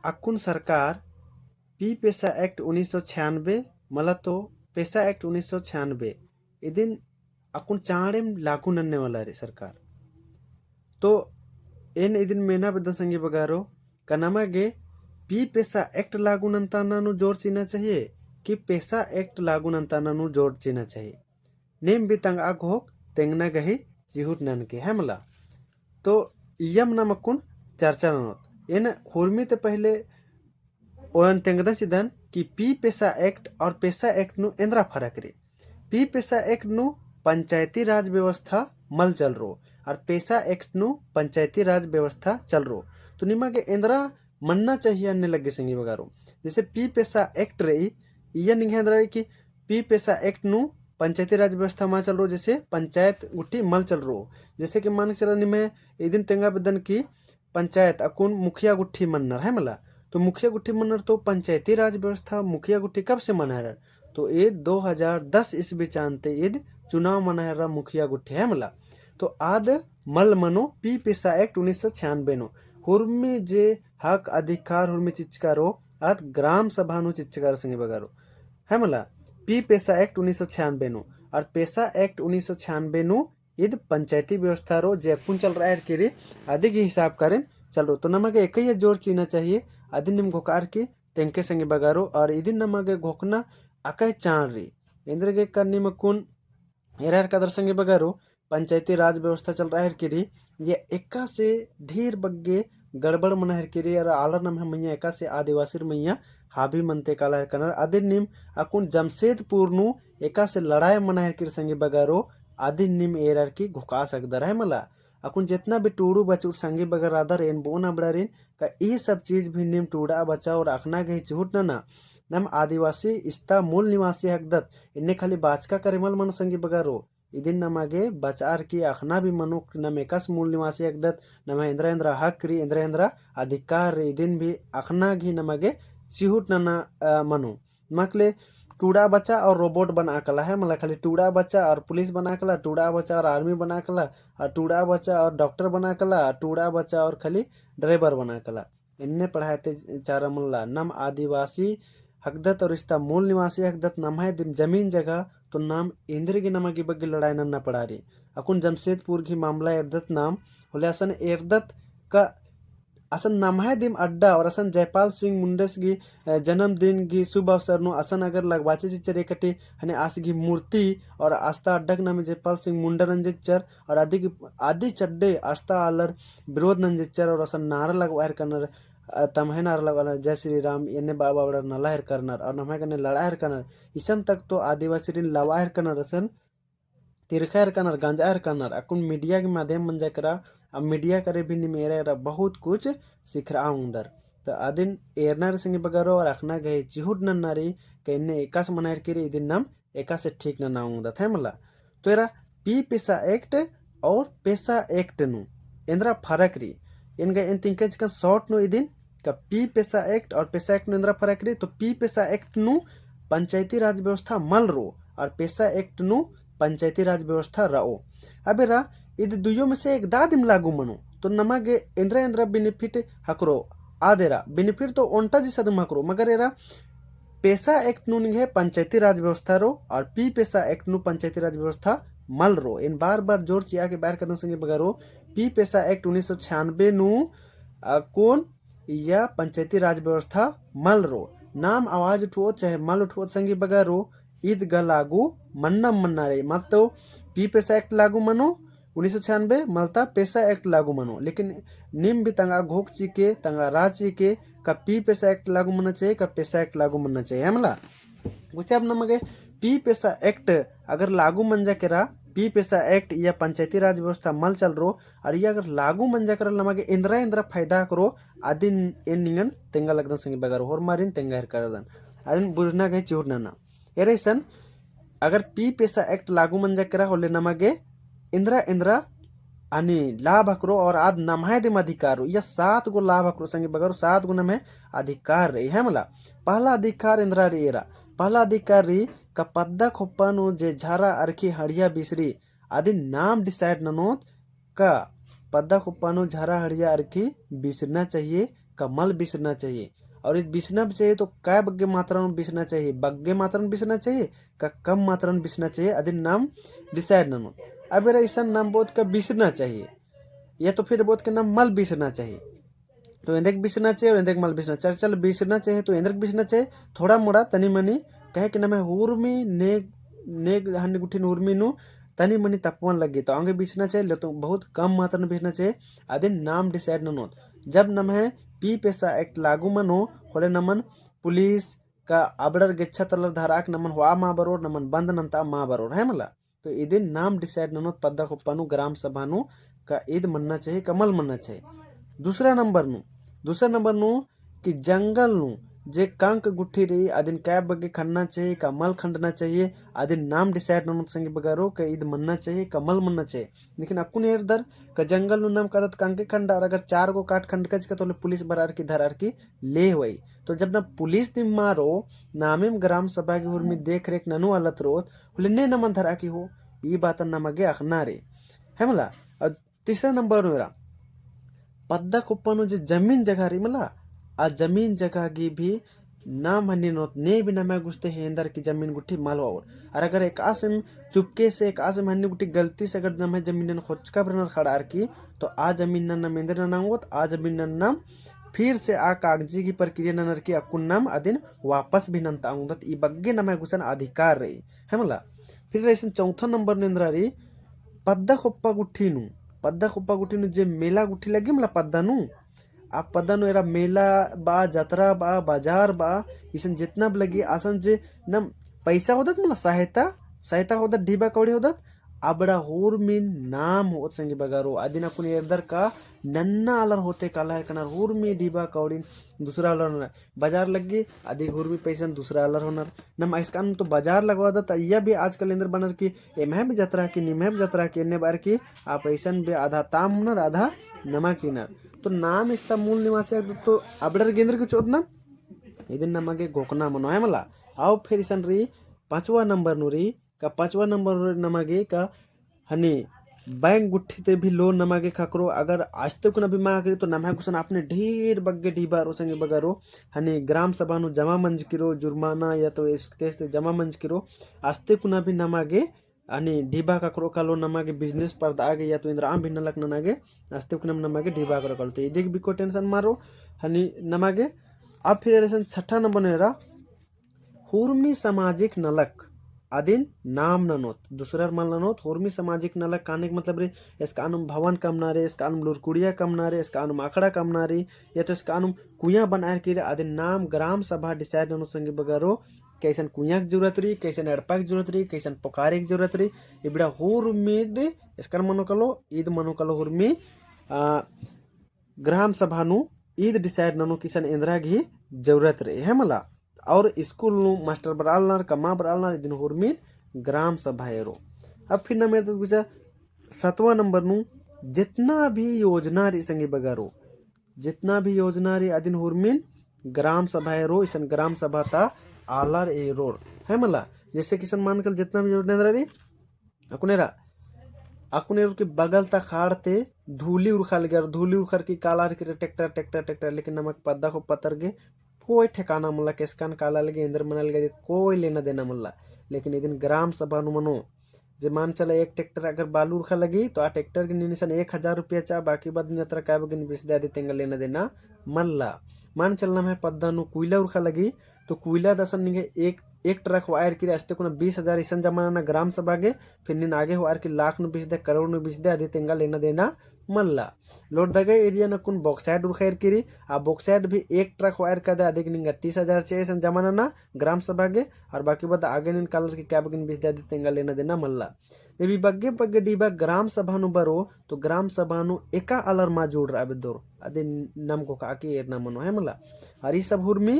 अकुन सरकार पी पेसा एक्ट 1996 मला तो पेसा एक्ट 1996 इदिन अकुन चाणेम लागू नन्ने वाला रे सरकार तो एन इदिन मेना बदन संगे बगारो का नमागे पी पेसा एक्ट लागू नंताना जोर चीना चाहिए कि पेसा एक्ट लागू नंताना जोर चीना चाहिए नेम भी तंग आग होक तेंगना गही चिहुट नन के है मला तो यम नमकुन चर्चा ननोत एन हुर्मी ते पहले ओन तेंगदा चिदन कि पी पेसा एक्ट और पेसा एक्ट नु एंद्रा फरक रे पी पेसा एक्ट नु पंचायती राज व्यवस्था मल चल रो और पेसा एक्ट नु पंचायती राज व्यवस्था चल रो तो निमागे एंद्रा मनना चाहिए अन्य लगे संगी बगारो जैसे पी पेसा एक्ट रही ये निगे एंद्रा कि पी पेसा एक्ट नु पंचायती राज व्यवस्था मा चल रो जैसे पंचायत गुट्ठी मल चल रो जैसे कि मान चला निमे इदिन तेंगा बदन की पंचायत अकुन मुखिया गुट्ठी मनर है मला तो मुखिया गुट्ठी मनर तो पंचायती राज व्यवस्था मुखिया गुट्ठी कब से मना है तो ये 2010 ईस्वी चांते ईद चुनाव मना रहा मुखिया गुट्ठी है मला तो आद मल मनो पी पेसा एक्ट 1996 नो हुर्मी जे हक अधिकार हुर्मी चिचकारो आद ग्राम सभा नु चिचकारो संगे बगारो है मला पी पेसा एक्ट 1996 नो और पेसा एक्ट 1996 नो इद पंचायती व्यवस्था रो जे कुन चल रहा है कि आदि के हिसाब करें चल रो तो नमगे एक ही जोर चीना चाहिए आदि निम घोकार की तेंके संगे बगारो और इदिन नमगे घोकना अकय चाण री इंद्र के करनी में कुन एरर कदर संगे बगारो पंचायती राज व्यवस्था चल रहा है कि ये एका से ढेर बग्गे गड़बड़ मन है कि यार आलर नम है मैया एका से आदिवासी मैया हाभी मनते काला है कनर आदि निम अकुन जमशेदपुर नु एका से लड़ाई मन है कि संगे बगारो आदि निम एरर की घुका सकदर है मला अकुन जितना भी टूडू बचूर संगे बगर आदर एन बोना बड़ारिन का ये सब चीज भी निम टूडा बचा और अखना गई चूट ना नम आदिवासी इस्ता मूल निवासी हकदत इन्ने खाली बाचका करेमल मनु संगी बगारो इदिन नमागे बचार की अखना भी मनु नम एकस मूल निवासी हकदत नम इंद्र हक री इंद्र अधिकार इदिन भी अखना घी नमागे चिहुट नना मनु मकले टूडा बच्चा और रोबोट बना कला है मतलब खाली टूडा बच्चा और पुलिस बना कला टूडा बच्चा और आर्मी बना कला और टूडा बच्चा और डॉक्टर बना कला टूडा बच्चा और खाली ड्राइवर बना कला इन्ने पढ़ाते चारा मुल्ला नम आदिवासी हकदत और इसका मूल निवासी हकदत नाम है जमीन जगह तो नाम इंद्र की नमक की बग्गी लड़ाई नन्ना पड़ा रही अकुन जमशेदपुर की मामला एर्दत नाम होले असन एर्दत का असन नाम है दिम अड्डा और असन जयपाल सिंह मुंडस की जन्मदिन की शुभ अवसर नो असन अगर लगवाचे चिच्चर एकटे हने आस की मूर्ति और आस्था अड्डक नाम जयपाल सिंह मुंडा नंजिच्चर और आदि चड्डे आस्था आलर विरोध नंजिच्चर और असन नारा लगवार करनर तमहे नारा लगवार जय श्री राम इन्ने बाबा बड़ा नलाहर करनर और नमहे कने लड़ाहर करनर इसन तक तो आदिवासी रिन लवाहर करनर असन तिरखा करनर गांजा करनर अकुन मीडिया के माध्यम मन करा अब मीडिया करे भी मेरे बहुत कुछ सीख रहा हूँ उधर तो आदिन एरनार संगे बगारो और अखना गए चिहुट नन्नारी कहने एकास मनायर के इदिन नाम एका से ठीक न नाऊंगा था मला तो एरा पी पेसा एक्ट और पेसा एक्ट नु इंद्रा फरक री इनका इन तिंके चिकन शॉर्ट नु इदिन का पी पेसा एक्ट और पेसा एक्ट नु इंद्रा फरक री तो पी पेसा एक्ट नु पंचायती राज व्यवस्था मल रो और पेसा एक्ट नु पंचायती राज व्यवस्था रहो अब एरा इद दुयो में से एक दादिम लागू मनो तो नमागे इंद्रा बेनिफिट हकरो आदेरा बेनिफिट तो ओंटा जी सदम हकरो मगर एरा पेसा एक्ट नु निगे पंचायती राज व्यवस्था रो और पी पेसा एक्ट नु पंचायती राज व्यवस्था मल रो इन बार बार जोर चिया के बाहर कदम संगे बगारो पी पेसा एक्ट 1996 नु कौन या पंचायती राज व्यवस्था मल रो नाम आवाज उठो चाहे मल उठो संगे बगारो ईद ग लागू मन्ना रे मत तो पी पेसा एक्ट लागू मनो 1996 मलता पेसा एक्ट लागू मनो लेकिन निम भी तंगा घोक के तंगा राची के का पी पेसा एक्ट लागू मना चाहिए का पेसा एक्ट लागू मना चाहिए हमला कुछ अब नमगे पी पेसा एक्ट अगर लागू मन जा केरा पी पेसा एक्ट या पंचायती राज व्यवस्था मल चल रो और ये अगर लागू मन जा कर नमगे इंद्रा फायदा करो आदिन इन निंगन तेंगा लगदन संगे बगारो होर मारिन तेंगा हर करदन आदिन बुझना गए चूरना ना एरेसन अगर पी पेसा एक्ट लागू मन जा करा होले नमगे इंद्रा अनि लाभ हकरो और आद नमहे दिम अधिकार या 7 गो लाभ हकरो संगे बगारो 7 गो नमहे अधिकार रही है मला पहला अधिकार इंद्रा रे एरा पहला अधिकार री का पद्दा खोप्पानो जे झारा अरखी हड़िया बिसरी आदि नाम डिसाइड ननोत का पद्दा खोप्पानो झारा हड़िया अरखी बिसरना चाहिए का मल बिसरना चाहिए। और ये बिसना भी चाहिए तो क्या बग्गे मात्रा में बिसना चाहिए, बग्गे मात्रा में बिसना चाहिए का कम मात्रा में बिसना चाहिए, अदिन नाम डिसाइड ननो। अब ऐसा नाम बोध का बिसरना चाहिए या तो फिर बोध के नाम मल बिसरना चाहिए। तो इंद्रक बिसरना चाहिए और इंद्रक मल बिसरना चाहिए। चल बिसरना चाहिए तो इंद्रक बिसरना चाहिए थोड़ा मोड़ा तनी मनी कहे कि नाम है हुर्मी नेग नेग हन्नी गुठी हुर्मी नु तनी मनी तापमान लगी तो आगे बिसना चाहिए, तो बहुत कम मात्रा में बिसना चाहिए। अदिन नाम डिसाइड ननो जब नम है पी पेसा एक्ट लागू मनो होले नमन पुलिस का आबडर गेच्छा तलर धाराक नमन हुआ मा बरोर नमन बंद नंता मा बरोर है मला। तो इदिन नाम डिसाइड ननो पद्दा कुप्पानु ग्राम सभा नु का ईद मनना चाहिए, कमल मनना चाहिए। दूसरा नंबर नु कि जंगल नु जे कंक गुट्ठी रही अदिन कैब बगे खंडना चाहिए, कमल खंडना चाहिए। अदिन नाम डिसाइड ननो संगे बगारो का ईद मनना चाहिए, कमल मनना चाहिए। लेकिन अकुन एरदर का जंगल नु नाम कहत कंके खंडा और अगर 4 गो काट खंड कच का तो पुलिस बरार की धरार की ले हुई। तो जब ना पुलिस दिन मारो नामिम ग्राम सभा की हुर में देख रेख ननु अलत रोत ने नमन धरा की हो ये बात नमगे अखना रे है मला। और तीसरा नंबर मेरा पद्दा कुप्पनु जे जमीन जगह रही मला आ जमीन जगह की भी नाम हनी नोत ने भी नाम गुस्ते है अंदर की जमीन गुट्ठी मालवा और अगर एक आसम चुपके से एक आसम हनी गुट्ठी गलती से अगर नाम है जमीन खोचका बरनर खड़ा की तो आ जमीन नाम इंद्र नाम होत आ जमीन नाम फिर से आ कागजी की प्रक्रिया ननर की अकुन नाम अदिन वापस भी नंता आऊंदत ई बग्गे नाम गुसन अधिकार रही है मला। फिर ऐसे चौथा नंबर निंद्रा रही पद्दा खोप्पा गुट्ठी नु जे मेला गुट्ठी लगी मला पद्दा नु आ पद्दा नु एरा मेला बा जतरा बा बाजार बा इसन जितना भी लगी आसन जे नम पैसा होदत मला सहायता होदत ढीबा कौड़ी होदत अबड़ा होर मीन नाम होत संगे बगारो अदिन अकुन एरदर का नन्ना अलर होते काला है कनार होर मी ढीबा कौड़ी दूसरा अलर होना बाजार लगी अधिक होर मी पैसा दूसरा अलर होना नम इसकान तो बाजार लगवा दत यह भी आजकल इंदर बनर की एमह भी जतरा की निमह भी जतरा की एने बार की आप ऐसा भी आधा ताम होनर आधा नमक चीनर। तो नाम इसका मूल निवासी तो अबड़र गेंद्र की चोद ना इदिन नमगे गोकना मनो है मला। आओ फिर इसन रही पांचवा नंबर नुरी का पांचवा नंबर नमगे का हनी बैंक गुट्ठी ते भी लोन नमगे खकरो अगर आज तक न भी मांग तो नमहा कुसन आपने ढेर बग्गे ढीबारो संगे बगारो हनी ग्राम सभा नु जमा मंज किरो जुर्माना या तो तेज जमा मंज किरो आज तक न भी नमागे हनी ढीबा खकरो का लोन नमागे बिजनेस पर आगे या तो इंद्र आम भी नलक ननागे आज तक नमागे ढीबा करो कल तो इदिक भी को टेंशन मारो हनी नमागे। अब फिर ऐसा छठा नंबर नेरा हुर्मी सामाजिक नलक अदिन नाम ननोत दूसरा मल ननोत हुर्मी सामाजिक नलक काने के मतलब रे इसका अनुम भवन कम ना रे इसका अनुम लुरकुड़िया कम ना रे इसका अनुम आखड़ा कम ना रे या तो इसका अनुम कुया बनाए के अदिन नाम ग्राम सभा डिसाइड ननो संगे बगारो कैसन कुया की जरूरत रही कैसन अड़पा की जरूरत रही कैसन पोकारे की जरूरत रही इबड़ा हुर्मीद इसका मनो कलो ईद मनो कलो हुर्मी ग्राम सभा नु ईद डिसाइड ननो किसन इंद्रा की जरूरत रही है मला। और स्कूल नु मास्टर बरालनर कमा बरालनर दिन हुर्मीन ग्राम सभा एरो। अब फिर ना मेरे तो कुछ 7वां नंबर नु जितना भी योजना री संगे बगारो जितना भी योजना री अदिन हुर्मीन ग्राम सभा एरो इसन ग्राम सभा ता आलर एरोर है मला। जैसे किसन मान कर जितना भी योजना रही अकुनेर के बगल तक खाड़ते धूली उड़खा लगे धूली उड़खर की काला ट्रैक्टर लेकिन नमक पद्दा को पतर गे कोई ठिकाना मुल्ला किसकान काला लगे इंद्र मनल गए कोई लेना देना मुल्ला। लेकिन इदिन ग्राम सभा नु मनो जे मान चला एक ट्रैक्टर अगर बालू उड़खा लगी तो आ ट्रैक्टर के निशान 1000 रुपया चा बाकी बाद यात्रा काय बगिन बेच दे देंगे लेना देना मल्ला। मान चलना है पद्दा नु कोयला उड़खा लगी तो कोयला दसन निगे एक ट्रक वायर की रास्ते को 20,000 ईसन जमाना ग्राम सभा गे फिर निन आगे वायर की लाख नु बीच दे करोड़ नु बीच दे आदि तेंगा लेना देना मल्ला। लोड दगे एरिया न कुन बॉक्साइड उड़खैर किरी आ बॉक्साइड भी एक ट्रक वायर का दे आदि निंगा 30,000 चे ईसन जमाना ना ग्राम सभा गे और बाकी बाद आगे निन कलर की कैब गिन बीच दे आदि तेंगा लेना देना मल्ला। ये भी बग्गे बग्गे डीबा ग्राम सभा नु बरो तो ग्राम सभा नु एका अलर मा जोड़ रहा बेदोर आदि नम को काकी एरना मनो है मला। हरी सब हुर्मी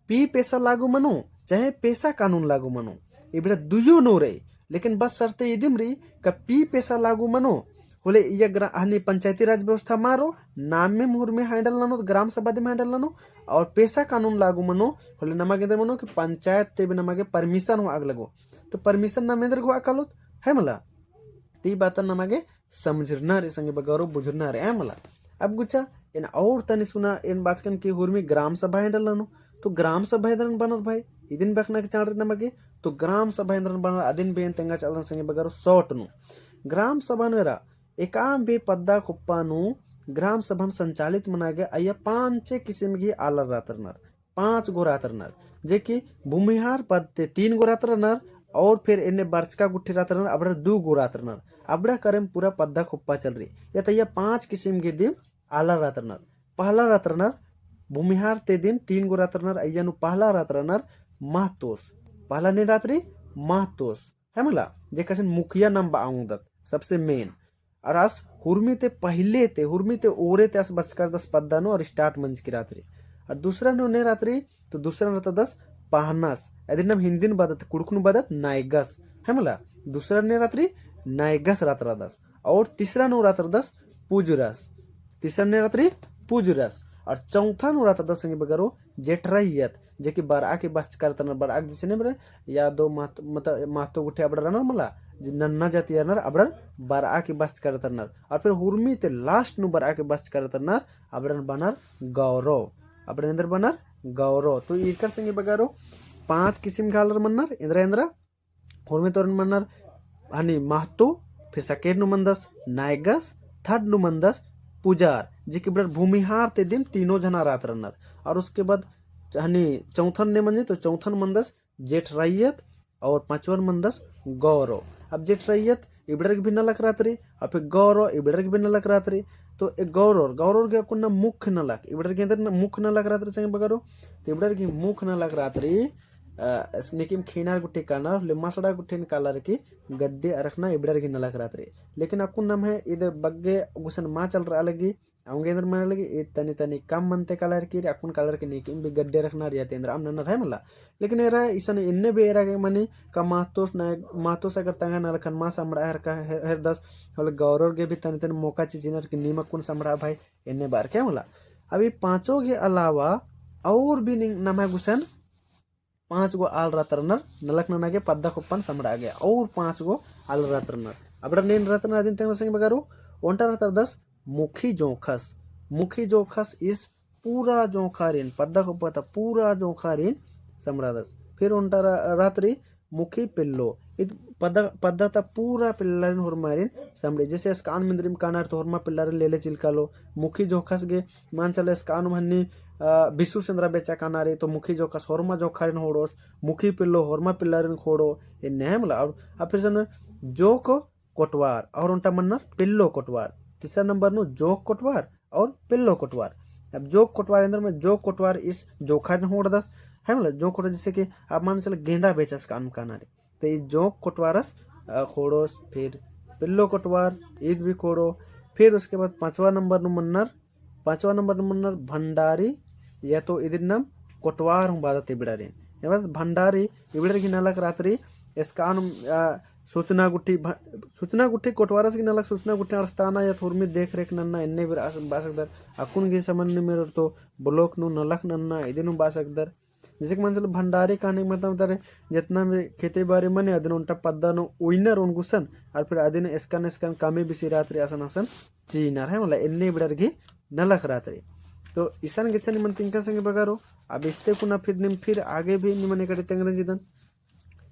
पी पैसा लागू मनो चाहे पैसा कानून लागू मनो इबड़ा दुयो नो रहे लेकिन बस शर्त इदिम रही का पी पैसा लागू मनो होले ये हनी पंचायती राज व्यवस्था मारो नाम में मुहर में हैंडल लानो ग्राम सभा में हैंडल लानो और पैसा कानून लागू मनो होले नमागे मनो कि पंचायत ते नमागे परमिशन हो आग लगो तो परमिशन नामेंद्र को अकालो है मला। ती बात नमागे समझना रे संगे बगौरव बुझना रे है मला। अब गुच्छा इन और तनी सुना इन बाचकन की हुर्मी ग्राम सभा हेंडलनो तो ग्राम सभा हेंडलन बनत भाई इदिन बखना के चांड्रे नमगे तो ग्राम सभा हेंडलन बनर अदिन बेन तेंगा चलन संगे बगारो शॉर्ट नु ग्राम सभा नेरा एकाम बे पद्दा कुप्पानु ग्राम सभा संचालित मनागे अय्या 5 किस्म की आलर रातरनर 5 गो रातरनर जे कि भूमिहार पद ते 3 गो रातरनर और फिर इन्हें बर्चका गुट्ठी रातरनर अब 2 गो रातरनर अब करें पूरा पद्दा कुप्पा चल रही या तो 5 किस्म के दिन आलर रातरनर पहला रातरनर भूमिहार ते दिन 3 गो रातरनर अय्यानु पहला रातरनर महतोस पहला ने रात्रि महतोस है मला जे कसन मुखिया नाम बाउंदत सबसे मेन अरास हुर्मी ते ओरे ते अस बचकर 10 पद्दानो और स्टार्ट मंच की रात्रि और दूसरा ने रात्रि तो दूसरा रहता 10 पाहनास अदिन नाम हिंदी बदत कुड़कुन बदत नायगस है मला दूसरा ने रात्रि नायगस रात्रा 10 और तीसरा नो रात्र 10 पूजरस तीसरा ने रात्रि पूजरस और चौथा नो रात्र 10 संगे बगरो जेठरैयत जे कि बरा के बस करतन बरा जैसे ने बरे या दो मातो गुठे अबड़ रनर मला नन्ना जाति रनर अबड़ बरा के बस करतन और फिर हुर्मी ते लास्ट नु बरा के बस करतन अबड़न बनर गौरव अबड़न अंदर बनर गौरव तो इकर संगे बगारो 5 किस्म गालर मन्नर इंद्र हुर्मी तोरन मन्नर हनी महतो फिर सेकेंड नु मंदस नायगस थर्ड नु मंदस पुजार जी के बड़र भूमिहार ते दिन तीनों जना रात रनर और उसके बाद हनी चौथन ने मंजे तो चौथन मंदस जेठरैयत और पांचवन मंदस गौरव अब जेठरैयत इबड़र भी न लग रात्रि और फिर गौरव इबड़र भी न लग रात्रि तो एक गौरव के कुन मुख न लग इबड़र के अंदर मुख न लग रात्रि संगे बगरो तो इबड़र की मुख न लग रात्रि निकिम खीनार गुट्टे काना लिम्मासड़ा गुट्टे कालर की गड्डे रखना इबड़र की नलक रात्रि लेकिन अकुन नाम है इधर बग्गे गुसन माँ चल रहा लगी आऊंगे इधर मन लगी तनी तनी कम मनते कलर की अकुन कलर के निकिम भी गड्डे रखना रिया तेंद्र आम नन्ना है मला लेकिन एरा इसन इन्ने भी एरा के मनी का मातोस अगर तंगा नलखन माँ समड़ा हर का हर 10 और गौरव के भी तनी तनी मौका चिचिनर की नीमक कुन समड़ा भाई इन्ने बार क्या मला अभी पांचों के अलावा और भी नाम है गुसन 5 गो आल रातरनर नलक ननागे पद्दा कुप्पन समड़ा गया और 5 गो आल रातरनर अब नेन रातरनर दिन तेंग संग बगारो ओंटा रातर 10 मुखी जोखस इस पूरा जोखारिन पद्दा कुप्पा पूरा जोखारिन समड़ा 10 फिर ओंटा रात्रि मुखी पिल्लो पद्दा ता पूरा पिल्लारिन हुरमारिन समड़े जैसे स्कान मिंद्रिम कानार तो हुरमा पिल्लारिन लेले चिलकालो मुखी जोखस गे मान चले स्कान मन्नी बिसु सेंद्रा बेचा कानारे तो मुखी जोखस होरमा जोखारिन होड़ोस मुखी पिल्लो होरमा पिल्लारिन खोड़ो ये नेहमला अब फिर सन जोक कोटवार और उनटा मन्नर पिल्लो कोटवार तीसरा नंबर नु जोक कोटवार और पिल्लो कोटवार अब जोक कोटवार अंदर में जोक कोटवार इस जोखारिन होड़ 10 है मतलब जोक कोटवार जैसे कि आप मान चले गेंदा बेचस कानारे तो ये जोक कोटवारस खोड़ोस फिर पिल्लो कोटवार ईद भी खोड़ो फिर उसके बाद पांचवा नंबर मन्नर भंडारी या तो इधर नाम कोटवार हूँ बादत इबड़ारिन भंडारी इबड़र की नलक रात्रि इसकान सूचना गुट्ठी कोटवारस की नलक सूचना गुट्ठी अरस्ताना या थोर में देख रेख नन्ना इन्ने भी बासकदर अकुन की समन्य मेरे तो ब्लॉक नु नलक नन्ना इदिनु बासकदर जैसे कि मतलब भंडारी कहने का मतलब दर जितना भी खेती बाड़ी मने अदिन उनटा पद्दा नो उइनर उन गुसन और फिर अदिन इसकान कामे बिसी रात्रि आसन चीनर है मतलब इन्ने बिड़र की नलक रात्रि तो ईशान गिच्छन निमन तिंका संगे बगारो अब इस्ते कुना फिर आगे भी निमन इकड़े तेंगरे जिदन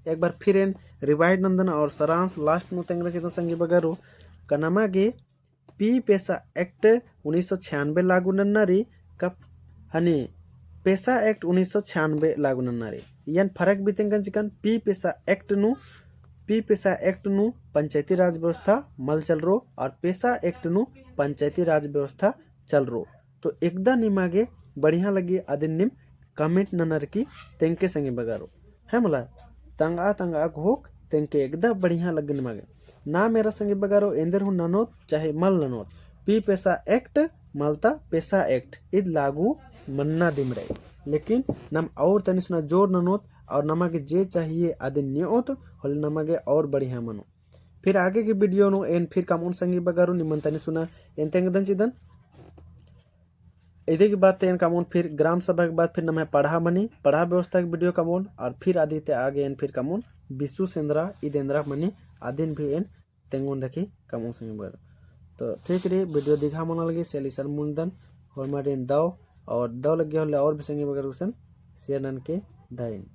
एक बार फिर इन रिवाइड नंदन और सरांश लास्ट नु तेंगरे जिदन संगे बगारो कनामा गे पी पेसा एक्ट 1996 लागू नन्नारी कप हनी पेसा एक्ट 1996 लागू नन्नारी यान फरक भी तेंगन चिकन पी पेसा एक्ट नु पंचायती राज व्यवस्था मल चल रो और पेसा एक्ट नु पंचायती राज व्यवस्था चल रो तो एकदा निमागे बढ़िया लगी आदिन निम कमेंट ननर की तेंके संगे बगारो है मला तंगा घोक तेंके एकदा बढ़िया लगे निमागे ना मेरा संगे बगारो एंदर हूँ ननोत चाहे मल ननोत पी पेसा एक्ट मलता पेसा एक्ट इद लागू मन्ना दिम रहे लेकिन नम और तनी सुना जोर ननोत और नमागे जे चाहिए आदिन न्योत होल नमागे और बढ़िया मनो फिर आगे की वीडियो नो एन फिर कमोन संगे बगारो निमन तनी सुना एन तेंगदन चिदन इधे की बात तेन कमोन फिर ग्राम सभा के बाद फिर नम है पढ़ा व्यवस्था की वीडियो कमोन और फिर आदित्य आगे एन फिर कमोन बिसु सेंद्रा इदेंद्रा मनी आदिन भी एन तेंगोन देखी कमोन संगे बर तो ठीक रे वीडियो दिखा मन लगी सेलिसन मुंदन और मारिन दाव और दाव लगे होले और भी संगे बगर क्वेश्चन शेयर नन के दाइन।